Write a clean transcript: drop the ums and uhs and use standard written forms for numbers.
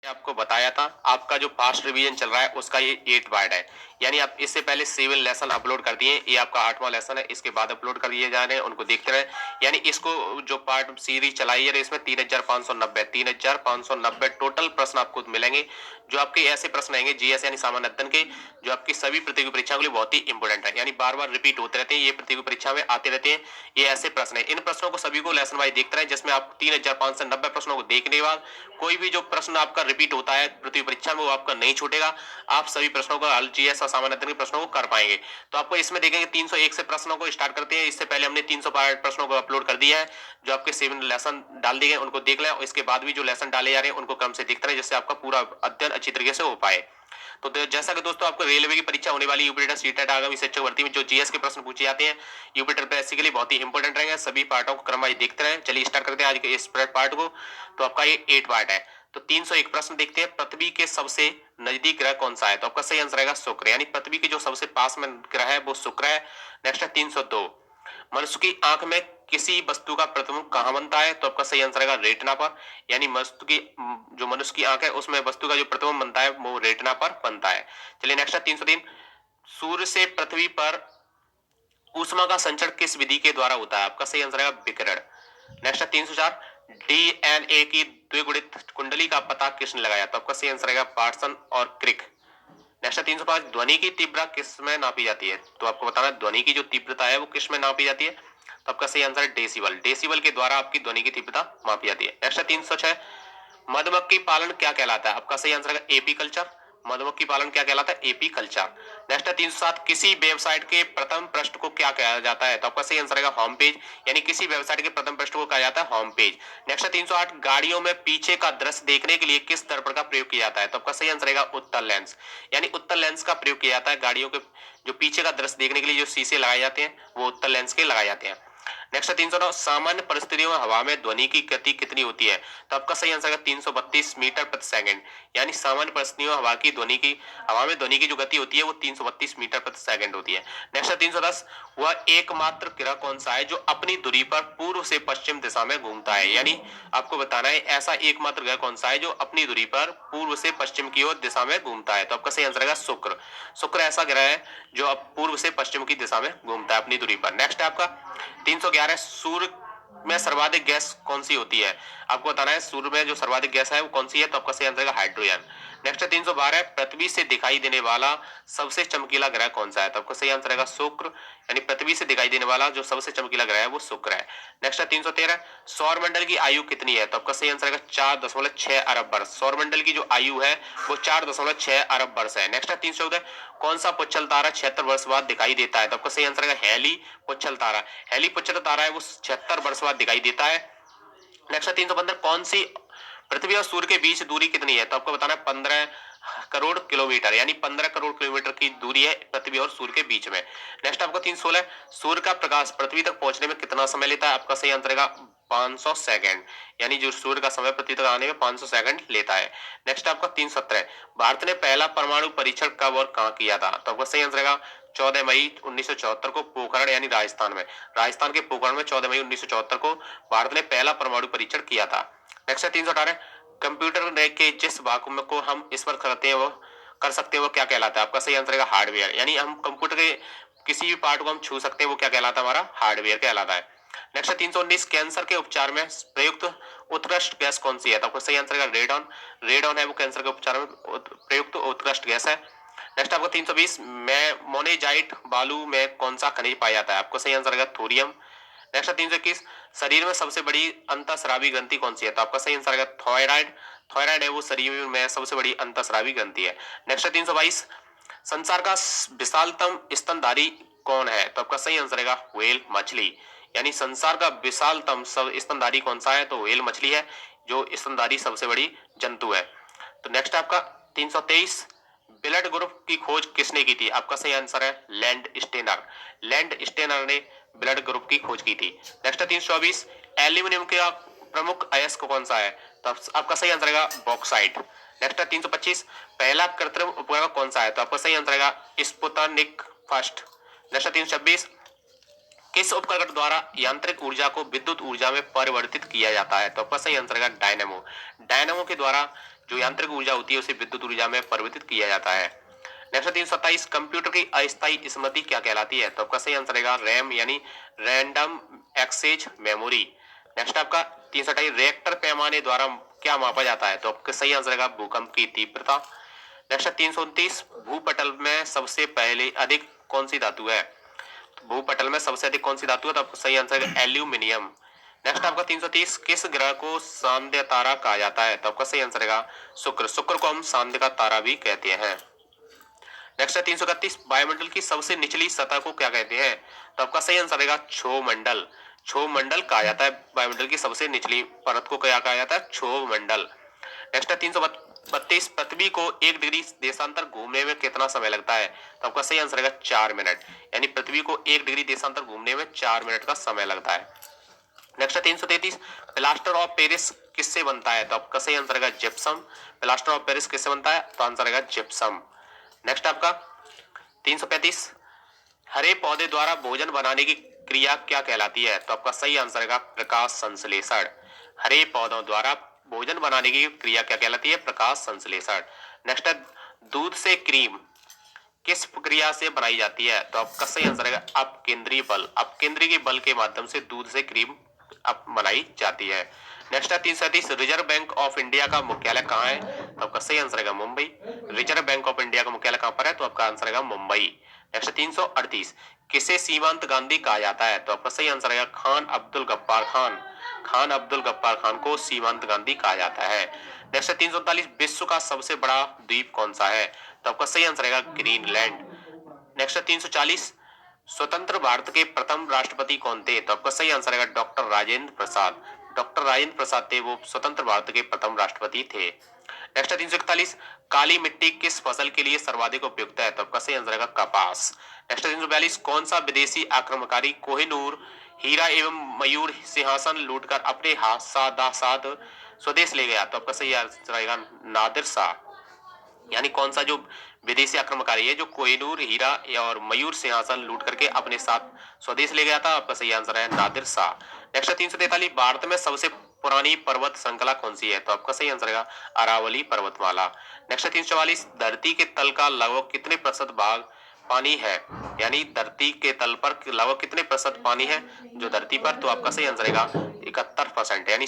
आपको बताया था आपका जो पास्ट रिवीजन चल रहा है उसका ये 8 पार्ट है। यानी आप इससे पहले 7 लेसन अपलोड कर दिए, ये आपका 8वां लेसन है, इसके बाद अपलोड कर दिए जा रहे हैं, उनको देखते रहे। यानी इसको जो पार्ट सीरीज चलाई है इसमें 3590 टोटल प्रश्न आपको मिलेंगे, जो आपके ऐसे प्रश्न आएंगे जीएस यानी सामान्य अध्ययन के, जो आपकी सभी प्रतियोगी परीक्षाओं के लिए बहुत ही इंपोर्टेंट है। यानी बार बार रिपीट होते रहते हैं, ये प्रतियोगी परीक्षा में आते रहते हैं। ये ऐसे प्रश्न है, इन प्रश्नों को सभी को लेसन वाइज देखते रहे, जिसमें आप 3590 प्रश्नों को देखने के बाद कोई भी जो प्रश्न आपका रिपीट होता है प्रतियोगी परीक्षा में वो आपका नहीं छूटेगा। आप सभी प्रश्नों का हल जीएस और सामान्य अध्ययन के प्रश्नों को कर पाएंगे। तो आपको इसमें देखेंगे 301 से प्रश्नों को स्टार्ट करते हैं। इससे पहले हमने 300 प्रश्नों को अपलोड कर दिया है, जो आपके 7 लेसन डाल दिए गए उनको देख लें, और इसके बाद भी जो लेसन डाले जा रहे हैं उनको क्रम से देखते रहे, जिससे आपका पूरा अध्ययन अच्छी तरीके से हो पाए। तो जैसा कि दोस्तों आपको रेलवे की परीक्षा होने वाली यूपीटेट सीटेट आगामी शिक्षक भर्ती में जो जीएस के प्रश्न पूछे जाते हैं यूपीटेट पे के लिए बहुत ही इंपॉर्टेंट रहेंगे। सभी पार्टों को क्रमवाइज देखते रहे। चलिए स्टार्ट करते हैं आज के इस पार्ट को। तो आपका ये 8 पार्ट है। तो 301 प्रश्न देखते हैं। पृथ्वी के सबसे नजदीक ग्रह कौन सा है? तो आपका सही आंसर रहेगा शुक्र, यानी पृथ्वी के जो सबसे पास में ग्रह है वो शुक्र है। नेक्स्ट है 302, मनुष्य की आंख में किसी वस्तु का प्रतिबिंब कहां बनता है? तो आपका सही आंसर रहेगा रेटिना पर, यानी वस्तु की जो मनुष्य की आंख है उसमें वस्तु का जो प्रतिबिंब बनता है वो रेटिना पर बनता है। चलिए नेक्स्ट है 303, सूर्य से पृथ्वी पर ऊष्मा का संचरण किस विधि के द्वारा होता है? आपका सही आंसर रहेगा विकिरण। नेक्स्ट है 304, डीएनए की द्विगुणित कुंडली का पता किसने लगाया? तो आपका सही आंसर रहेगा पार्सन और क्रिक। नेक्स्ट है 305, ध्वनि की तीव्रता किस में नापी जाती है? तो आपको बताना है ध्वनि की जो तीव्रता है वो किस में नापी जाती है? तो आपका सही आंसर है डेसिबल। डेसिबल के द्वारा आपकी ध्वनि की तीव्रता मापी जाती है। नेक्स्ट है 306, मधुमक्खी पालन क्या कहलाता है? आपका सही आंसर है एपी कल्चर। मधुमक्खी पालन क्या कहलाता है? AP culture. नेक्स्ट है 307, किसी वेबसाइट के प्रथम पृष्ठ को क्या कहा जाता है? तो आपका सही आंसर है होम पेज, यानी किसी वेबसाइट के प्रथम पृष्ठ को कहा जाता है होम पेज। नेक्स्ट है 308, गाड़ियों में पीछे का दृश्य देखने के लिए किस दर्पण का प्रयोग किया जाता है? तो आपका सही आंसर है उत्तल लेंस, यानी उत्तल लेंस का प्रयोग किया जाता है गाड़ियों के जो पीछे का दृश्य देखने के लिए जो शीशे लगाए जाते हैं वो उत्तल लेंस के लगाए जाते हैं। नेक्स्ट है 309, सामान्य परिस्थितियों में हवा में ध्वनि की गति कितनी होती है? तो आपका सही आंसर है 332 मीटर प्रति सेकंड, यानी सामान्य परिस्थितियों में हवा में ध्वनि की जो गति होती है वो 332 मीटर प्रति सेकंड होती है। नेक्स्ट है 310, वह एकमात्र ग्रह कौन सा है जो अपनी दूरी पर पूर्व से पश्चिम दिशा में घूमता है? यानी आपको बताना है ऐसा एकमात्र ग्रह कौन सा है जो अपनी दूरी पर पूर्व से पश्चिम की ओर दिशा में घूमता है? तो आपका सही आंसर है शुक्र। शुक्र ऐसा ग्रह है जो अब पूर्व से पश्चिम की दिशा में घूमता है अपनी दूरी पर। नेक्स्ट है आपका 311, सूर्य में सर्वाधिक गैस कौन सी होती है? आपको बताना है सूर्य में जो सर्वाधिक गैस है वो कौन सी है? तो आपका सही आंसर है हाइड्रोजन। नेक्स्ट है 312, पृथ्वी से दिखाई देने वाला सबसे चमकीला ग्रह कौन सा है? तो आपका सही आंसर है शुक्र, यानी पृथ्वी से दिखाई देने वाला जो सबसे चमकीला ग्रह है वो शुक्र है। नेक्स्ट है 313, सौरमंडल की आयु कितनी है? तो आपका सही आंसर है 4.6 अरब वर्ष। सौरमंडल की जो आयु है वो 4.6 अरब वर्ष है। नेक्स्ट है 314, कौन सा पुच्छल तारा 76 वर्ष बाद दिखाई देता है? तो आपका सही आंसर है हेली पुच्छल तारा। हेली पुच्छल तारा है वो 76 वर्ष बाद दिखाई देता है। नेक्स्ट है 315, कौन सी पृथ्वी और सूर्य के बीच दूरी कितनी है? तो आपको बताना है 15 करोड़ किलोमीटर, यानी 15 करोड़ किलोमीटर की दूरी है पृथ्वी और सूर्य के बीच में। नेक्स्ट आपको 316, सूर्य का प्रकाश पृथ्वी तक पहुंचने में कितना समय लेता है? आपका सही आंसर है 500 सेकंड, यानी जो सूर्य का समय पृथ्वी तक आने में 500 सेकंड लेता है। नेक्स्ट आपका 317, भारत ने पहला परमाणु परीक्षण कब और कहां किया था? तो आपका सही आंसर है 14 मई 1974 को पोखरण यानी राजस्थान में, राजस्थान के पोखरण में 14 मई 1974 को भारत ने पहला परमाणु परीक्षण किया था। नेक्स्ट है 318, कंप्यूटर के जिस भाग को हम इस पर करते हैं वो कर सकते हैं वो क्या कहलाता है? आपका सही आंसर है हार्डवेयर, यानी हम कंप्यूटर के किसी भी पार्ट को हम छू सकते हैं वो क्या कहलाता है? हमारा हार्डवेयर कहलाता है। नेक्स्ट है 319, कैंसर के उपचार में प्रयुक्त उत्कृष्ट गैस कौन सी है? तो आपका सही आंसर है रेडॉन। रेडॉन है वो कैंसर के उपचार में प्रयुक्त उत्कृष्ट गैस है। नेक्स्ट आपको 320, में मोनेजाइट बालू में कौन सा खनिज पाया जाता है? आपको सही आंसर है थोरियम। नेक्स्ट 321, शरीर में सबसे बड़ी अंतःस्रावी ग्रंथि कौन सी है? तो आपका सही आंसर है थायराइड। थायराइड है वो शरीर में सबसे बड़ी अंतःस्रावी ग्रंथि है। नेक्स्ट 322, संसार का विशालतम स्तनधारी कौन है? तो आपका सही आंसर है व्हेल मछली, यानी संसार का विशालतम स्तनधारी कौन सा है? तो व्हेल मछली है जो स्तनधारी सबसे बड़ी जंतु है। तो नेक्स्ट आपका 323, ब्लड ग्रुप की खोज किसने की थी? आपका सही आंसर है लैंड स्टेनर। लैंड स्टेनर ने ब्लड ग्रुप की खोज की थी। नेक्स्ट 324, एल्यूमिनियम का प्रमुख अयस्क कौन सा है? तो आपका सही आंसर है बॉक्साइट। नेक्स्ट 325, पहला कृत्रिम उपग्रह कौन सा है? तो आपका सही आंसर है स्पुतनिक फर्स्ट। नेक्स्ट 326, किस उपकरण द्वारा यांत्रिक ऊर्जा को विद्युत ऊर्जा में परिवर्तित किया जाता है? तो आपका सही आंसर है डायनेमो। डायनेमो के द्वारा जो यांत्रिक ऊर्जा होती है उसे विद्युत ऊर्जा में परिवर्तित किया जाता है। नेक्स्ट 327 कंप्यूटर की अस्थायी स्मृति क्या कहलाती है? तो आपका सही आंसर रहेगा रैम यानी रैंडम एक्सेस मेमोरी। नेक्स्ट आपका 328 रिएक्टर पैमाने द्वारा क्या मापा जाता है? तो आपका सही आंसर रहेगा भूकंप की तीव्रता। नेक्स्ट 329 भूपटल में सबसे पहले अधिक कौन सी धातु है? भूपटल में सबसे अधिक कौन सी धातु है? तो आपका सही आंसर है एल्यूमिनियम। नेक्स्ट आपका 330 किस ग्रह को सांध्य तारा कहा जाता है? तो आपका सही आंसर रहेगा शुक्र। शुक्र को हम सांध्य का तारा भी कहते हैं। नेक्स्ट है 331 वायुमंडल की सबसे निचली सतह को क्या कहते हैं? तो आपका सही आंसर रहेगा क्षोमंडल। क्षोमंडल कहा जाता है वायुमंडल की सबसे निचली परत को क्या कहा जाता है? क्षोमंडल। नेक्स्ट है 332 पृथ्वी को 1 डिग्री देशांतर घूमने में कितना समय लगता है? तो आपका सही आंसर रहेगा 4 मिनट। यानी पृथ्वी को 1 डिग्री देशांतर घूमने में 4 मिनट का समय लगता है। नेक्स्ट 333 प्लास्टर ऑफ पेरिस किससे बनता है? तो आपका सही आंसर रहेगा जिप्सम। प्लास्टर ऑफ पेरिस किससे बनता है? तो आंसर रहेगा जिप्सम। नेक्स्ट आपका 335 हरे पौधे द्वारा भोजन बनाने की क्रिया क्या कहलाती है? तो आपका सही आंसर रहेगा प्रकाश संश्लेषण। हरे पौधों द्वारा भोजन बनाने की क्रिया क्या कहलाती है? प्रकाश संश्लेषण। नेक्स्ट है दूध से क्रीम किस प्रक्रिया से बनाई जाती है? तो आपका सही आंसर है अपकेंद्रीय बल। अपकेंद्रीय बल के माध्यम से दूध से क्रीम अप बनाई जाती है। नेक्स्ट है 337 रिजर्व बैंक ऑफ इंडिया का मुख्यालय कहाँ है? तो आपका सही आंसर है Mumbai. Reserve bank of India का मुख्यालय कहाँ पर है? तो आपका आंसर है मुंबई। नेक्स्ट 338 किसे सीमांत गांधी कहा जाता है? तो आपका सही आंसर है खान अब्दुल गफ्फार खान। खान अब्दुल गफ्फार खान को सीमांत गांधी कहा जाता है। नेक्स्ट 339 विश्व का सबसे बड़ा द्वीप कौन सा है? तो आपका सही आंसर रहेगा ग्रीनलैंड। नेक्स्ट 340 स्वतंत्र भारत के प्रथम राष्ट्रपति कौन थे? तो आपका सही आंसर रहेगा डॉक्टर राजेंद्र प्रसाद। डॉक्टर राजेंद्र प्रसाद थे वो स्वतंत्र भारत के प्रथम राष्ट्रपति थे। नेक्स्ट 341 काली मिट्टी किस फसल के लिए सर्वाधिक उपयुक्त है? तो आपका सही आंसर रहेगा कपास। नेक्स्ट 342 कौन सा विदेशी आक्रमणकारी कोहिनूर हीरा एवं मयूर सिंहासन लूटकर अपने हाथ साथ स्वदेश ले गया? तो आपका सही आंसर रहेगा नादिर शाह। यानी कौन सा जो विदेशी आक्रमणकारी है जो कोहिनूर हीरा और मयूर सिंहासन लूट करके अपने साथ स्वदेश ले गया था? आपका सही आंसर है नादिर शाह। नेक्स्ट 343 भारत में सबसे पुरानी पर्वत श्रृंखला कौन सी है? तो आपका सही आंसर है अरावली पर्वतमाला। नेक्स्ट 344 धरती के तल का लगभग कितने प्रतिशत भाग पानी है? यानी धरती के तल पर लगभग कितने प्रतिशत पानी है जो धरती पर? तो आपका सही आंसर है 71%। यानी